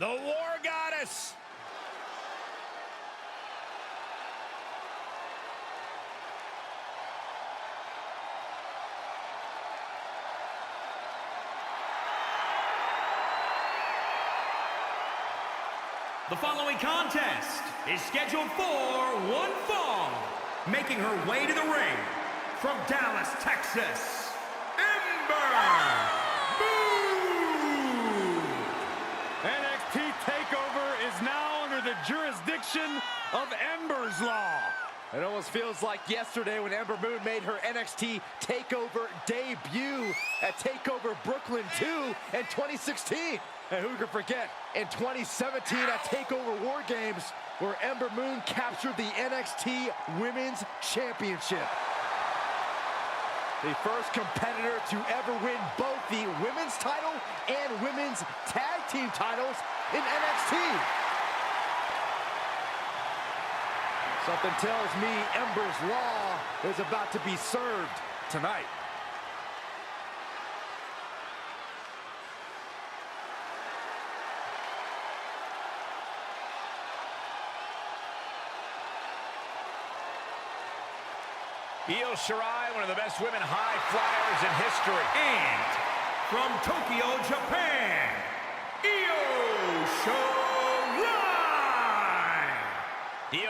the War Goddess. The following contest is scheduled for one fall, making her way to the ring from Dallas, Texas, Ember Moon! NXT TakeOver is now under the jurisdiction of Ember's Law. It almost feels like yesterday when Ember Moon made her NXT TakeOver debut at TakeOver Brooklyn 2 in 2016. And who could forget, in 2017 at TakeOver War Games, where Ember Moon captured the NXT Women's Championship. The first competitor to ever win both the women's title and women's tag team titles in NXT. Something tells me Ember's Law is about to be served tonight. Shirai, one of the best women high flyers in history. And from Tokyo, Japan,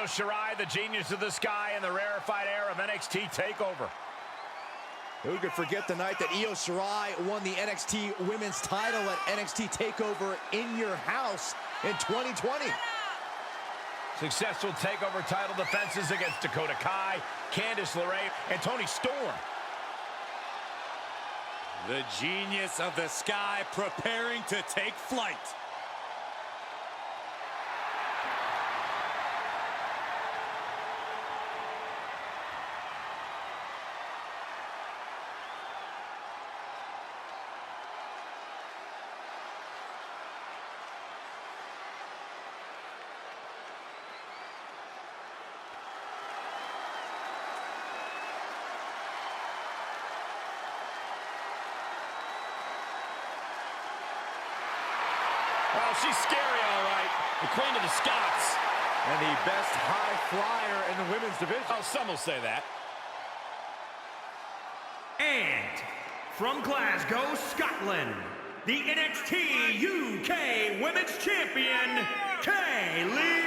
Shirai, the genius of the sky and the rarefied air of NXT TakeOver. Who could forget the night that Shirai won the NXT Women's title at NXT TakeOver in your house in 2020. Successful TakeOver title defenses against Dakota Kai, Candice LeRae, and Toni Storm. The genius of the sky preparing to take flight. Oh, she's scary, all right. The Queen of the Scots. And the best high flyer in the women's division. Oh, some will say that. And from Glasgow, Scotland, the NXT UK Women's Champion, Bayley.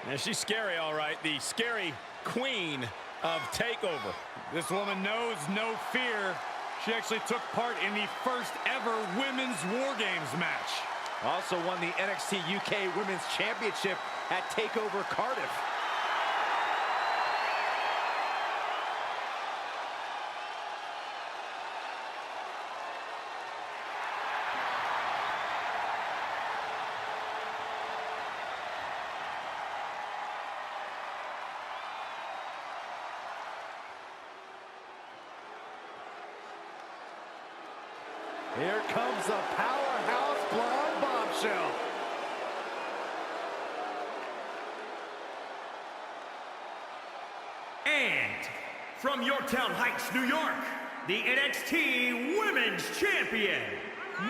Now, she's scary, all right. The scary Queen of TakeOver. This woman knows no fear. She actually took part in the first ever Women's War Games match. Also won the NXT UK Women's Championship at TakeOver Cardiff. Here comes the powerhouse blonde bombshell. And from Yorktown Heights, New York, the NXT Women's Champion,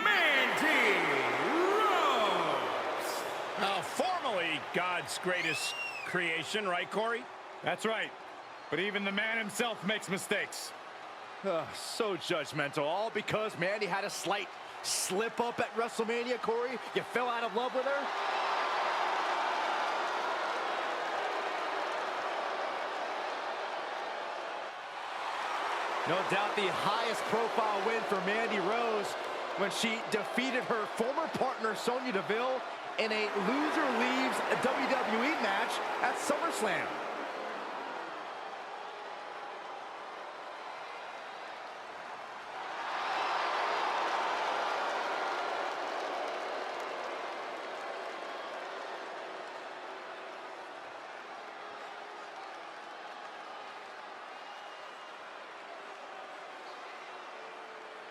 Mandy Rose. Formerly God's greatest creation, right, Corey? That's right. But even the man himself makes mistakes. So judgmental, all because Mandy had a slight slip up at WrestleMania, Corey. You fell out of love with her? No doubt the highest profile win for Mandy Rose when she defeated her former partner Sonya Deville in a loser leaves WWE match at SummerSlam.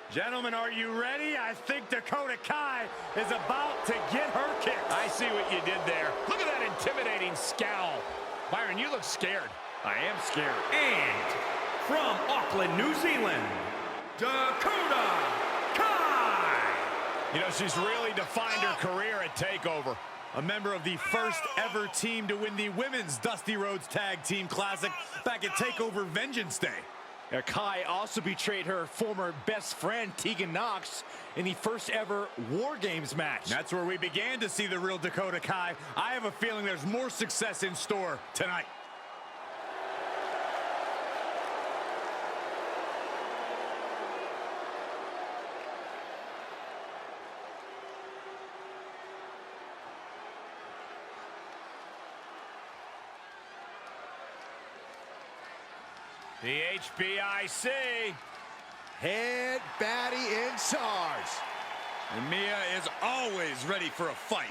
Gentlemen, are you ready? I think Dakota Kai is about to get her kick. I see what you did there. Look at that intimidating scowl. Byron, you look scared. I am scared. And from Auckland, New Zealand, Dakota Kai. You know, she's really defined her career at TakeOver. A member of the first ever team to win the Women's Dusty Rhodes Tag Team Classic back at TakeOver Vengeance Day. Kai also betrayed her former best friend, Tegan Knox, in the first ever War Games match. That's where we began to see the real Dakota Kai. I have a feeling there's more success in store tonight. The HBIC. Head baddie in charge. And Mia is always ready for a fight.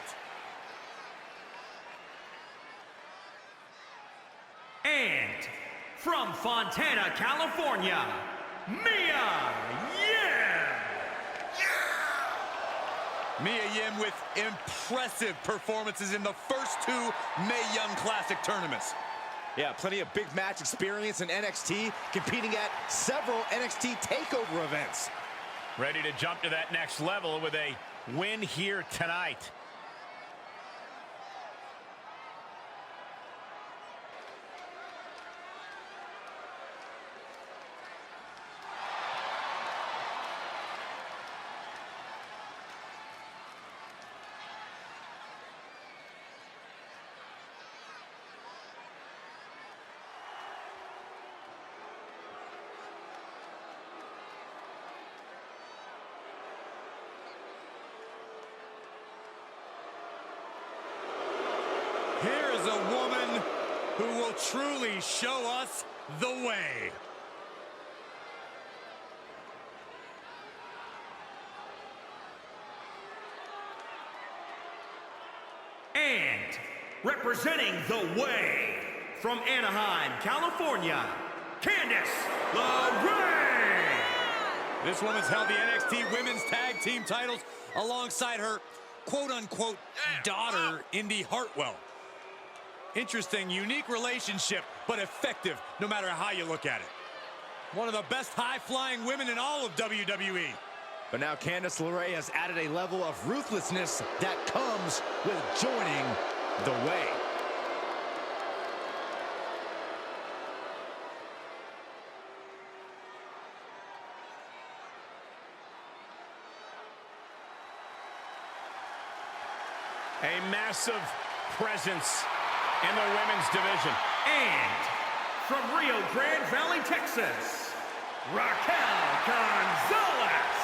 And from Fontana, California, Mia Yim. Mia Yim with impressive performances in the first two Mae Young Classic tournaments. Yeah, plenty of big match experience in NXT, competing at several NXT TakeOver events. Ready to jump to that next level with a win here tonight. Here is a woman who will truly show us the way. And representing the way from Anaheim, California, Candice LeRae. This woman's held the NXT Women's Tag Team titles alongside her quote-unquote daughter, Indy Hartwell. Interesting, unique relationship, but effective no matter how you look at it. One of the best high-flying women in all of WWE. But now Candice LeRae has added a level of ruthlessness that comes with joining the way. A massive presence in the women's division. And from Rio Grande Valley, Texas, Raquel Gonzalez.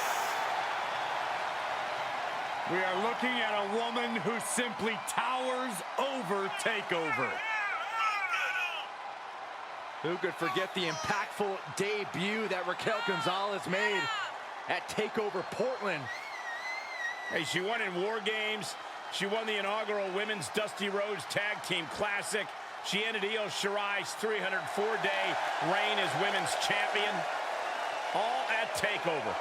We are looking at a woman who simply towers over TakeOver. Who could forget the impactful debut that Raquel Gonzalez made at TakeOver Portland? Hey, she won in War Games. She won the inaugural Women's Dusty Rhodes Tag Team Classic. She ended Io Shirai's 304-day reign as women's champion. All at TakeOver.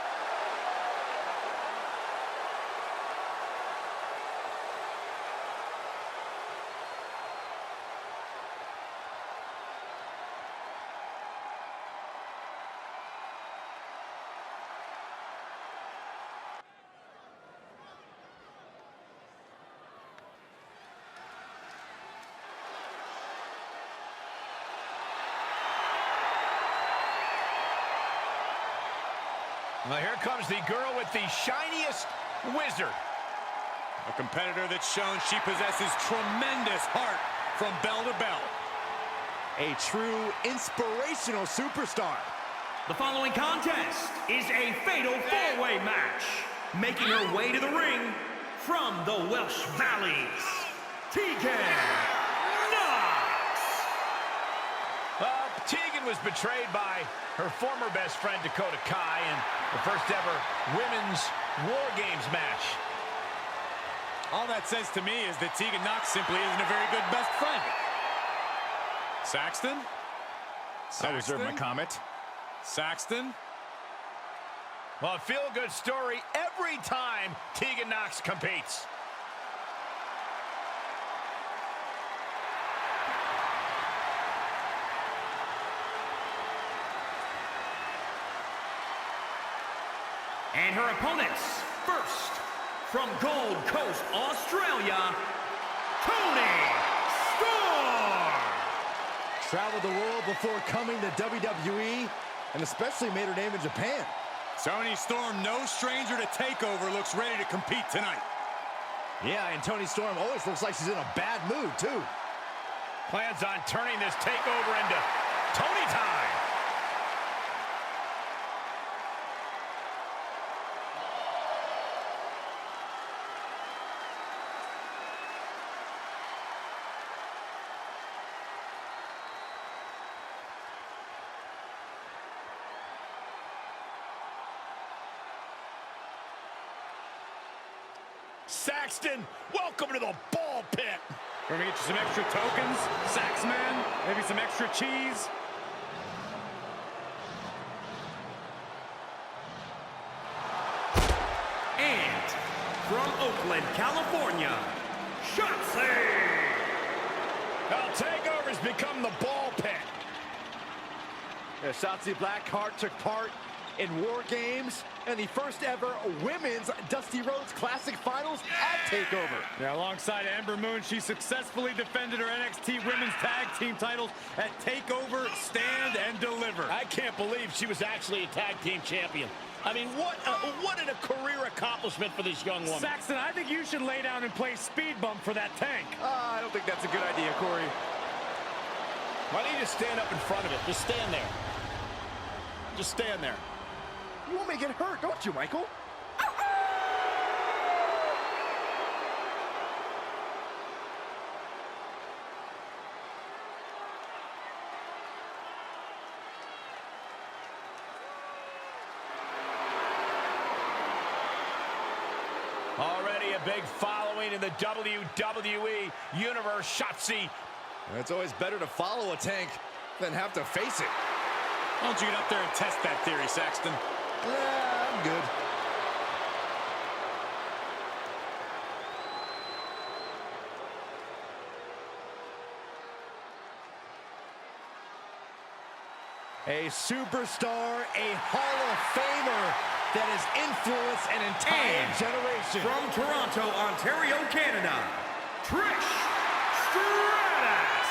Well, here comes the girl with the shiniest wizard. A competitor that's shown she possesses tremendous heart from bell to bell. A true inspirational superstar. The following contest is a fatal four-way match. Making her way to the ring from the Welsh Valleys, Tegan Knox. Tegan was betrayed by her former best friend Dakota Kai in the first ever Women's War Games match. All that says to me is that Tegan Knox simply isn't a very good best friend. Saxton? I reserve my comment. Saxton? Well, a feel-good story every time Tegan Knox competes. And her opponents, first, from Gold Coast, Australia, Tony Storm. Traveled the world before coming to WWE, and especially made her name in Japan. Tony Storm, no stranger to TakeOver, looks ready to compete tonight. Yeah, and Tony Storm always looks like she's in a bad mood, too. Plans on turning this takeover into Tony time. Saxton, welcome to the ball pit. We're gonna get you some extra tokens, Saxman, maybe some extra cheese. And from Oakland, California, Shotzi. Now TakeOver's become the ball pit. Yeah, Shotzi Blackheart took part in War Games and the first ever Women's Dusty Rhodes Classic Finals at TakeOver. Yeah, alongside Ember Moon, she successfully defended her NXT Women's Tag Team titles at TakeOver Stand and Deliver. I can't believe she was actually a tag team champion. I mean, what a career accomplishment for this young woman. Saxton, I think you should lay down and play speed bump for that tank. I don't think that's a good idea, Corey. Why don't you just stand up in front of it? Just stand there. Just stand there. You want me to get hurt, don't you, Michael? Already a big following in the WWE Universe, Shotzi. It's always better to follow a tank than have to face it. Why don't you get up there and test that theory, Saxton? I'm good. A superstar, a Hall of Famer that has influenced an entire generation. From Toronto, Ontario, Canada, Trish Stratus.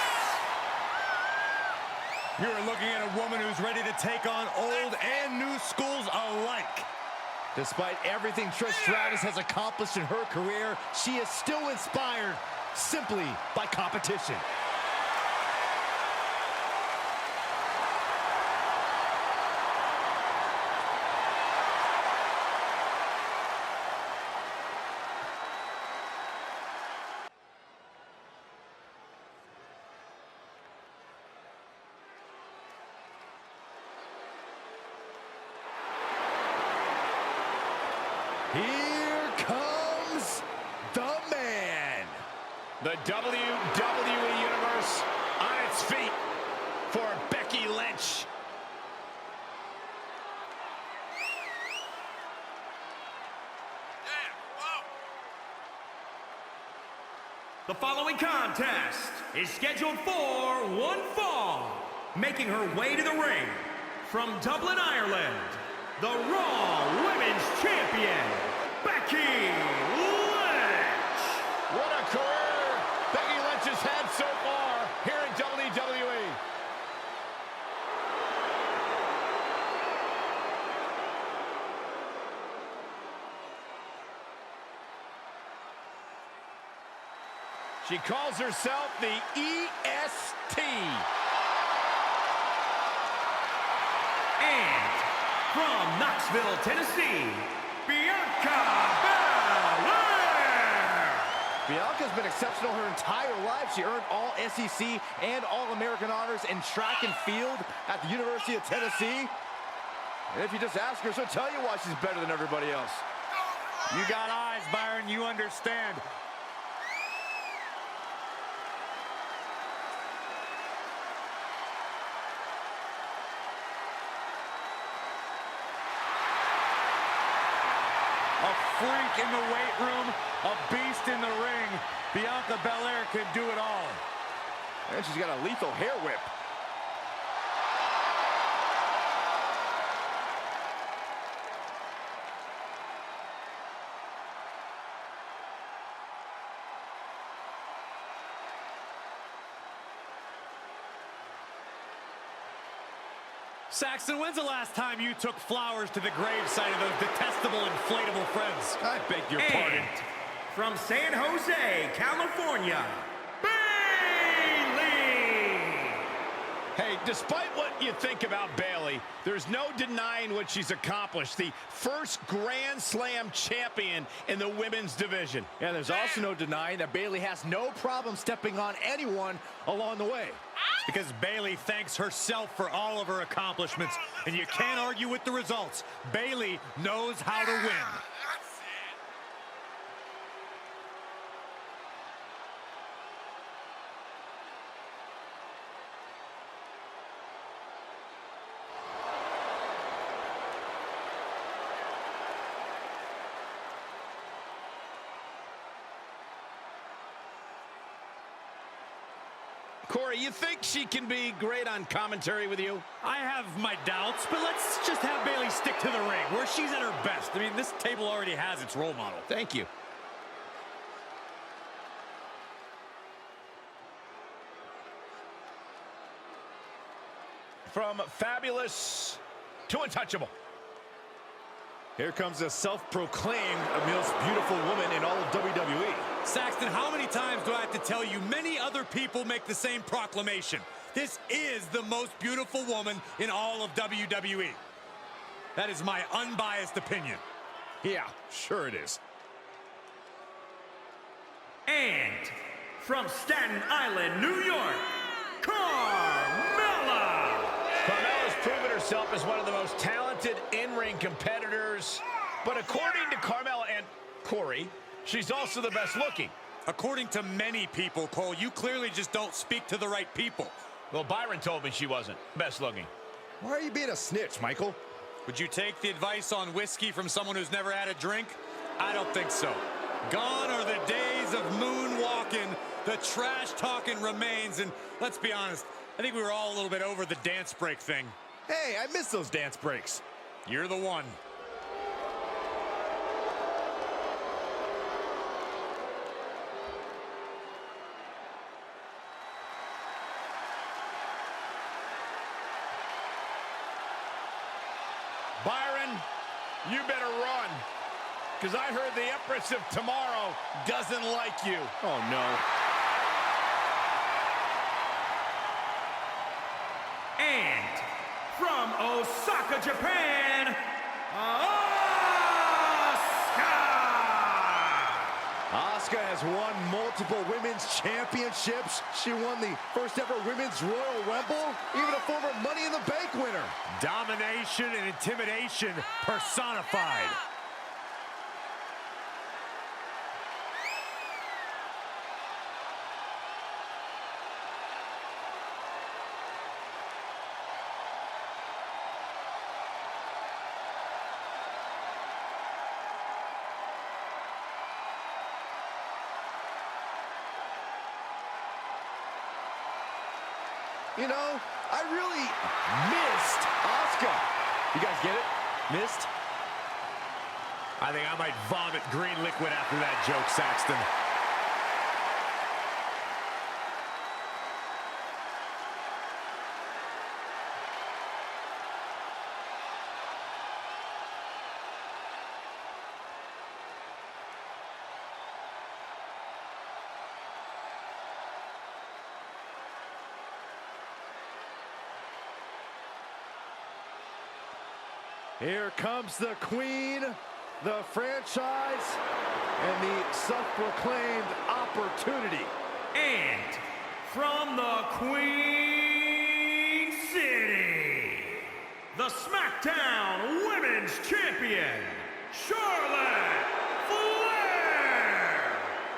You are looking at a woman who's ready to take on old and new schools alike. Despite everything Trish Stratus has accomplished in her career, she is still inspired simply by competition. Here comes the man. The WWE Universe on its feet for Becky Lynch. The following contest is scheduled for one fall. Making her way to the ring from Dublin, Ireland, the Raw Women's Champion, Becky Lynch. What a career Becky Lynch has had so far here in WWE. She calls herself the EST. And from Knoxville, Tennessee, Bianca Belair. Bianca's been exceptional her entire life. She earned all SEC and All-American honors in track and field at the University of Tennessee. And if you just ask her, she'll tell you why she's better than everybody else. You got eyes, Byron. You understand. A freak in the weight room, a beast in the ring. Bianca Belair can do it all. And she's got a lethal hair whip. Saxton, when's the last time you took flowers to the gravesite of those detestable inflatable friends? I beg your pardon. From San Jose, California, Bayley! Hey, despite what you think about Bayley, there's no denying what she's accomplished. The first Grand Slam champion in the women's division. And there's also no denying that Bayley has no problem stepping on anyone along the way. Because Bayley thanks herself for all of her accomplishments, and you can't argue with the results. Bayley knows how to win. Corey, you think she can be great on commentary with you? I have my doubts, but let's just have Bayley stick to the ring, where she's at her best. I mean, this table already has its role model. Thank you. From fabulous to untouchable. Here comes the self-proclaimed most beautiful woman in all of WWE. Saxton, how many times do I have to tell you many other people make the same proclamation? This is the most beautiful woman in all of WWE. That is my unbiased opinion. Yeah, sure it is. And from Staten Island, New York, Carmella! Carmella's proven herself as one of the most talented in-ring competitors. But according to Carmella and Corey, she's also the best looking. According to many people, Cole, you clearly just don't speak to the right people. Well, Byron told me she wasn't best looking. Why are you being a snitch, Michael? Would you take the advice on whiskey from someone who's never had a drink? I don't think so. Gone are the days of moonwalking. The trash talking remains. And let's be honest, I think we were all a little bit over the dance break thing. Hey, I miss those dance breaks. You're the one. Byron, you better run, because I heard the Empress of Tomorrow doesn't like you. Oh, no. And from Osaka, Japan, Asuka has won multiple women's championships. She won the first ever Women's Royal Rumble, even a former Money in the Bank winner. Domination and intimidation personified. You know, I really missed Asuka. You guys get it? Missed? I think I might vomit green liquid after that joke, Saxton. Here comes the Queen, the franchise, and the self-proclaimed opportunity. And from the Queen City, the SmackDown Women's Champion, Charlotte Flair!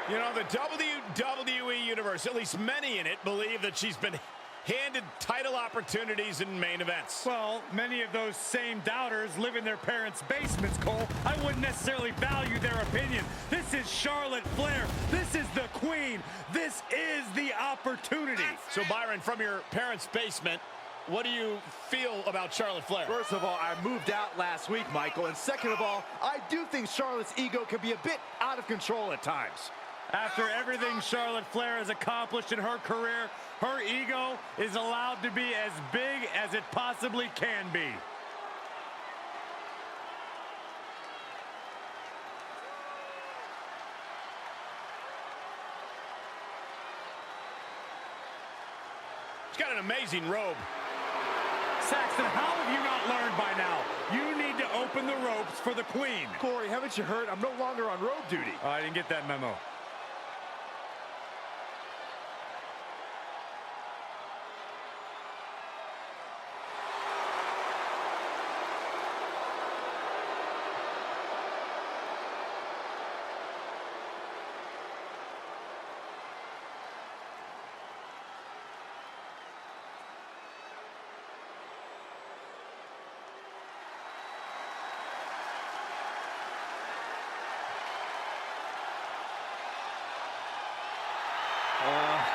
You know, the WWE Universe, at least many in it, believe that she's been handed title opportunities in main events. Well, many of those same doubters live in their parents' basements, Cole. I wouldn't necessarily value their opinion. This is Charlotte Flair. This is the Queen. This is the opportunity. So, Byron, from your parents' basement, what do you feel about Charlotte Flair? First of all, I moved out last week, Michael. And second of all, I do think Charlotte's ego can be a bit out of control at times. After everything Charlotte Flair has accomplished in her career, her ego is allowed to be as big as it possibly can be. She's got an amazing robe. Saxton, how have you not learned by now? You need to open the ropes for the queen. Corey, haven't you heard? I'm no longer on robe duty. Oh, I didn't get that memo.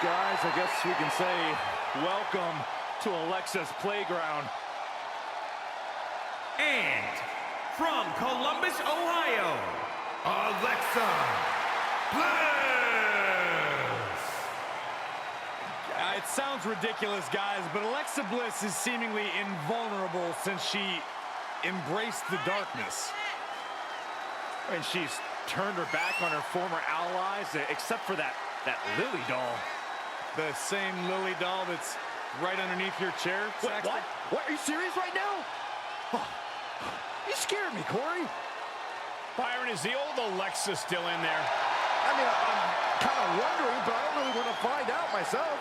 Guys, I guess we can say welcome to Alexa's playground. And from Columbus, Ohio, Alexa Bliss. It sounds ridiculous, guys, but Alexa Bliss is seemingly invulnerable since she embraced the darkness. And she's turned her back on her former allies, except for that Lily doll. The same Lily doll that's right underneath your chair, Saxton? What? Are you serious right now? Oh, you scared me, Corey. Byron, is the old Alexa still in there? I mean, I'm kind of wondering, but I don't really want to find out myself.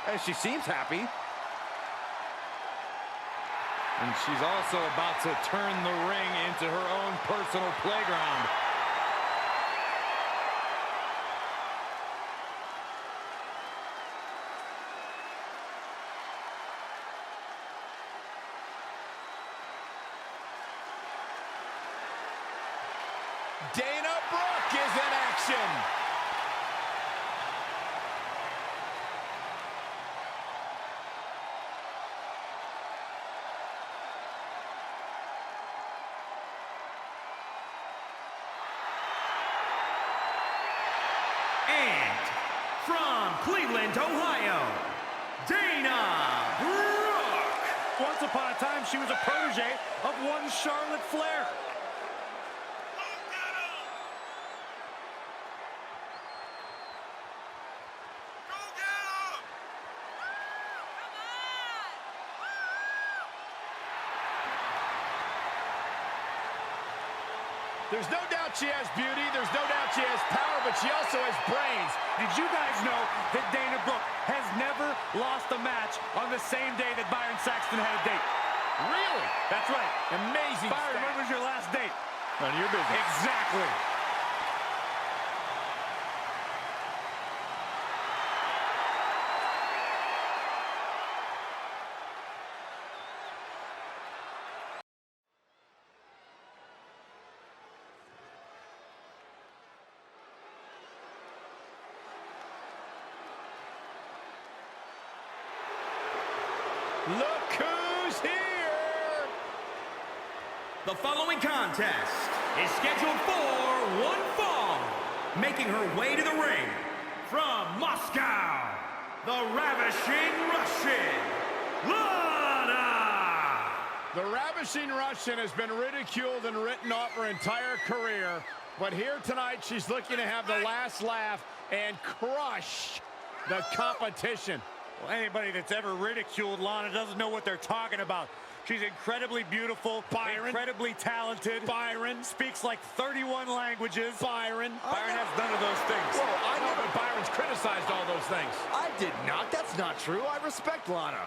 And she seems happy. And she's also about to turn the ring into her own personal playground. Dana Brooke is in action. And from Cleveland, Ohio, Dana Brooke. Once upon a time, she was a protege of one Charlotte Flair. There's no doubt she has beauty, there's no doubt she has power, but she also has brains. Did you guys know that Dana Brooke has never lost a match on the same day that Byron Saxton had a date? Really? That's right. Amazing Byron, stat. when was your last date? None of your business. Exactly. Look who's here! The following contest is scheduled for one fall. Making her way to the ring from Moscow, the Ravishing Russian, Lana! The Ravishing Russian has been ridiculed and written off her entire career, but here tonight she's looking to have the last laugh and crush the competition. Well, anybody that's ever ridiculed Lana doesn't know what they're talking about. She's incredibly beautiful, incredibly talented. Byron speaks like 31 languages. Byron has none of those things. Well, I know, but Byron's criticized all those things. I did not. That's not true. I respect Lana.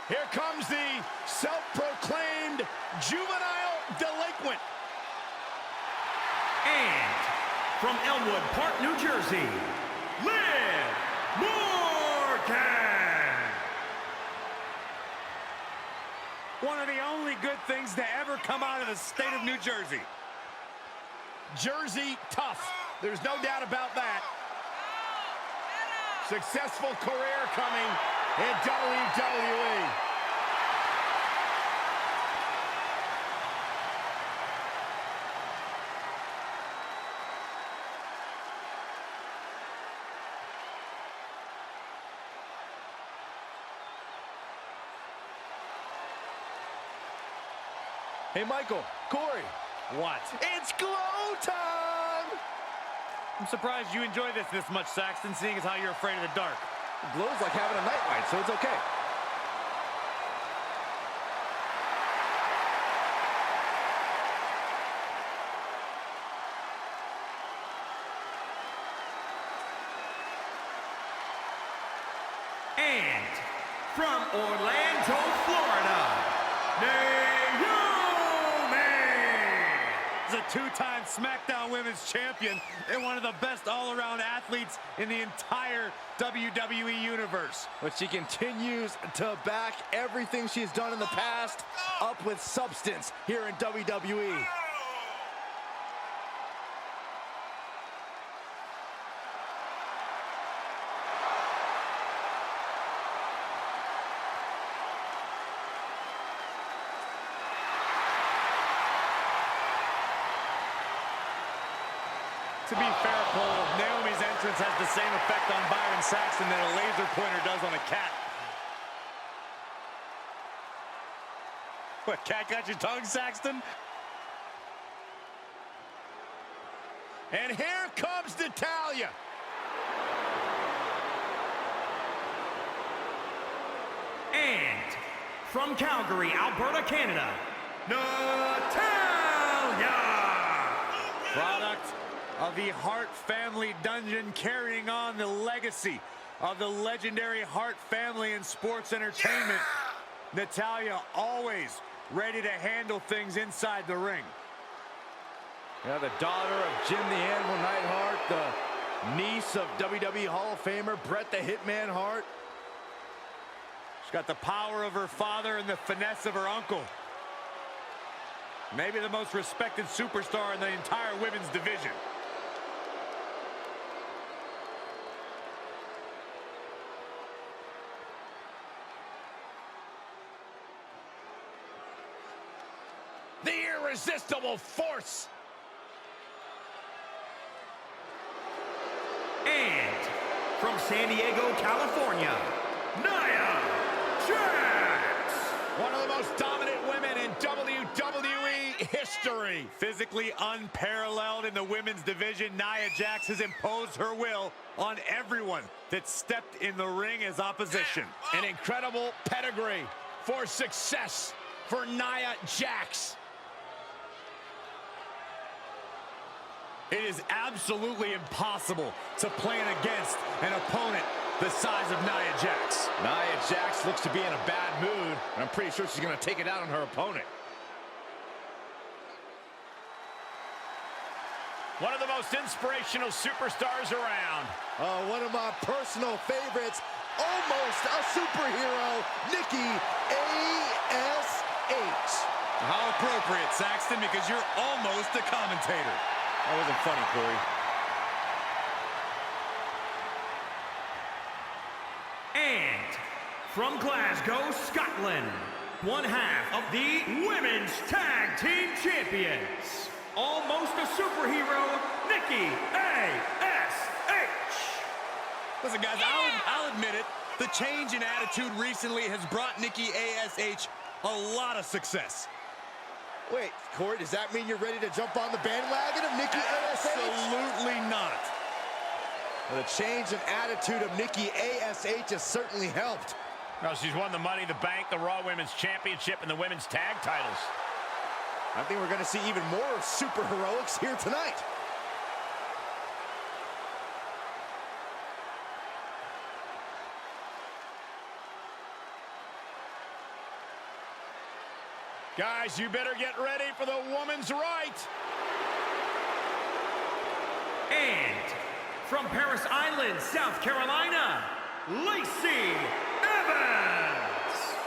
Here comes the self-proclaimed juvenile delinquent. And from Elmwood Park, New Jersey, Liv Morgan! One of the only good things to ever come out of the state of New Jersey. Jersey tough. There's no doubt about that. Successful career coming in WWE. Hey, Michael, Corey. What? It's glow time! I'm surprised you enjoy this much, Saxton, seeing as how you're afraid of the dark. Glow's like having a nightlight, so it's okay. And from Orlando, Florida, Naomi! Is a two-time SmackDown Women's Champion and one of the best all-around athletes in the entire WWE Universe. But she continues to back everything she's done in the past up with substance here in WWE. To be fair, Cole, Naomi's entrance has the same effect on Byron Saxton that a laser pointer does on a cat. What, cat got your tongue, Saxton? And here comes Natalya. And from Calgary, Alberta, Canada, Natalya! Product of the Hart family dungeon, carrying on the legacy of the legendary Hart family in sports entertainment. Natalya always ready to handle things inside the ring. Yeah, the daughter of Jim the Animal Neidhart, the niece of WWE Hall of Famer Bret the Hitman Hart. She's got the power of her father and the finesse of her uncle. Maybe the most respected superstar in the entire women's division. The irresistible force. And from San Diego, California, Nia Jax! One of the most dominant women in WWE history. Physically unparalleled in the women's division, Nia Jax has imposed her will on everyone that stepped in the ring as opposition. An incredible pedigree for success for Nia Jax. It is absolutely impossible to plan against an opponent the size of Nia Jax. Nia Jax looks to be in a bad mood, and I'm pretty sure she's going to take it out on her opponent. One of the most inspirational superstars around. One of my personal favorites, almost a superhero, Nikki A.S.H. How appropriate, Saxton, because you're almost a commentator. That wasn't funny, Corey. And from Glasgow, Scotland, one half of the Women's Tag Team Champions, almost a superhero, Nikki A.S.H. Listen, guys, I'll admit it. The change in attitude recently has brought Nikki A.S.H. a lot of success. Wait, Corey, does that mean you're ready to jump on the bandwagon of Nikki A.S.H.? Absolutely not. Well, the change in attitude of Nikki A.S.H. has certainly helped. Well, she's won the Money in the Bank, the Raw Women's Championship, and the Women's Tag titles. I think we're going to see even more super heroics here tonight. Guys, you better get ready for the woman's right. And from Paris Island, South Carolina, Lacey Evans.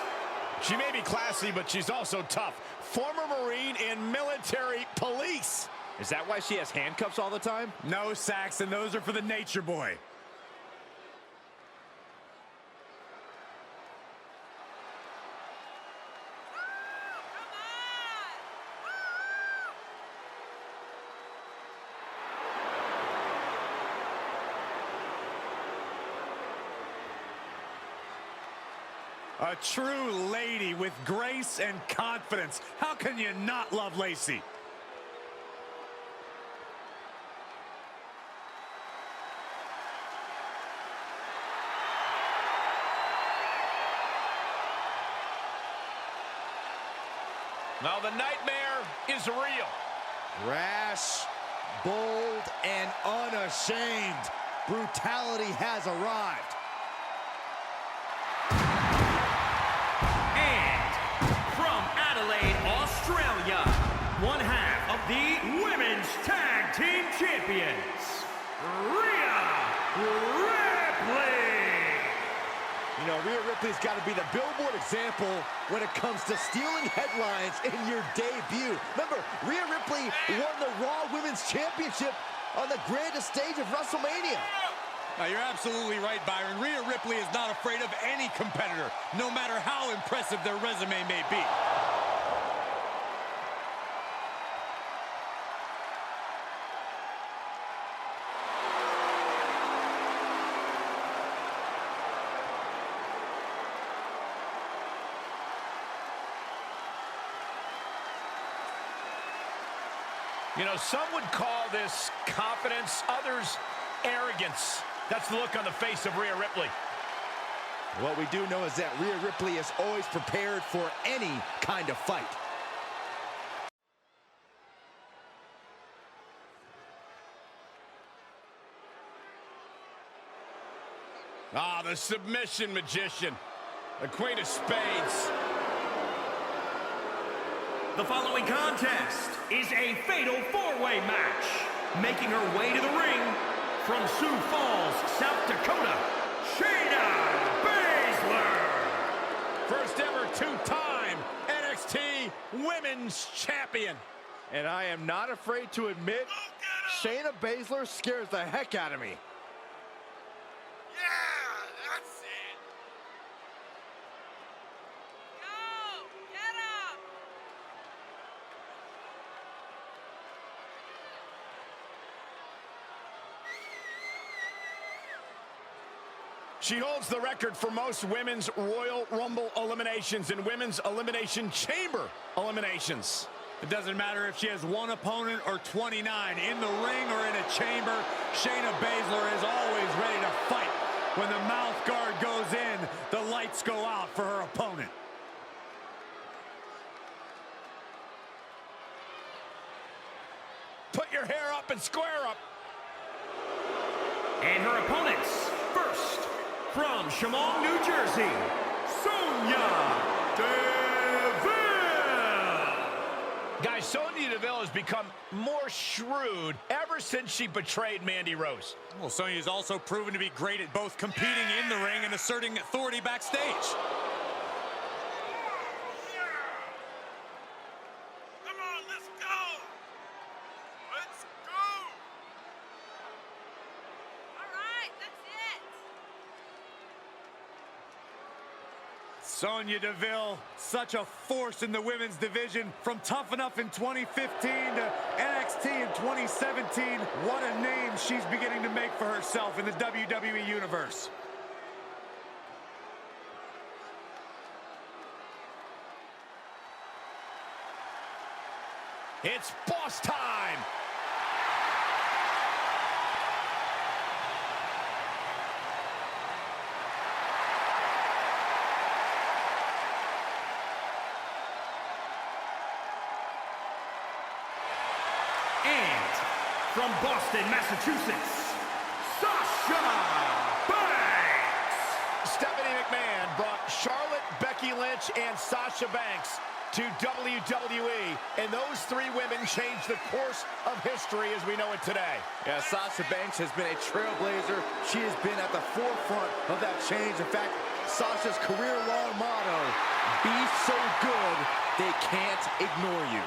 She may be classy, but she's also tough. Former Marine in military police. Is that why she has handcuffs all the time? No, Saxton, those are for the Nature Boy. A true lady with grace and confidence. How can you not love Lacey? Now the nightmare is real. Rash, bold, and unashamed. Brutality has arrived. And from Adelaide, Australia, one half of the Women's Tag Team Champions, Rhea Ripley. You know, Rhea Ripley's got to be the billboard example when it comes to stealing headlines in your debut. Remember, Rhea Ripley won the Raw Women's Championship on the grandest stage of WrestleMania. You're absolutely right, Byron. Rhea Ripley is not afraid of any competitor, no matter how impressive their resume may be. You know, some would call this confidence, others arrogance. That's the look on the face of Rhea Ripley. What we do know is that Rhea Ripley is always prepared for any kind of fight. Ah, the submission magician, the Queen of Spades. The following contest is a fatal four-way match. Making her way to the ring from Sioux Falls, South Dakota, Shayna Basler. First ever two-time NXT Women's Champion. And I am not afraid to admit, Shayna Basler scares the heck out of me. She holds the record for most women's Royal Rumble eliminations and women's Elimination Chamber eliminations. It doesn't matter if she has one opponent or 29. In the ring or in a chamber, Shayna Basler is always ready to fight. When the mouth guard goes in, the lights go out for her opponent. Put your hair up and square up. And her opponents, first, from Chemung, New Jersey, Sonya Deville. Guys, Sonya Deville has become more shrewd ever since she betrayed Mandy Rose. Well, Sonya's also proven to be great at both competing in the ring and asserting authority backstage. Sonya Deville, such a force in the women's division, from Tough Enough in 2015 to NXT in 2017. What a name she's beginning to make for herself in the WWE Universe. It's boss time. From Boston, Massachusetts, Sasha Banks. Stephanie McMahon brought Charlotte, Becky Lynch, and Sasha Banks to WWE, and those three women changed the course of history as we know it today. Yeah, Sasha Banks has been a trailblazer. She has been at the forefront of that change. In fact, Sasha's career-long motto, be so good, they can't ignore you.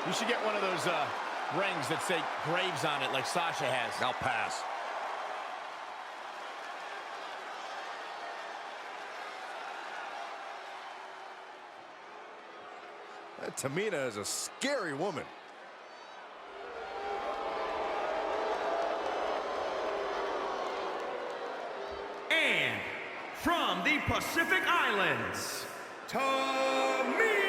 You should get one of those rings that say Graves on it like Sasha has. I'll pass. Tamina is a scary woman. And from the Pacific Islands, Tamina!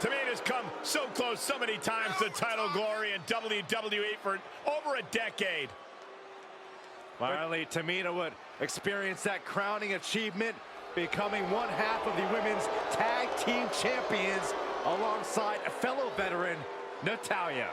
Tamina's come so close so many times to title glory in WWE for over a decade. Finally, Tamina would experience that crowning achievement, becoming one half of the women's tag team champions alongside fellow veteran Natalya.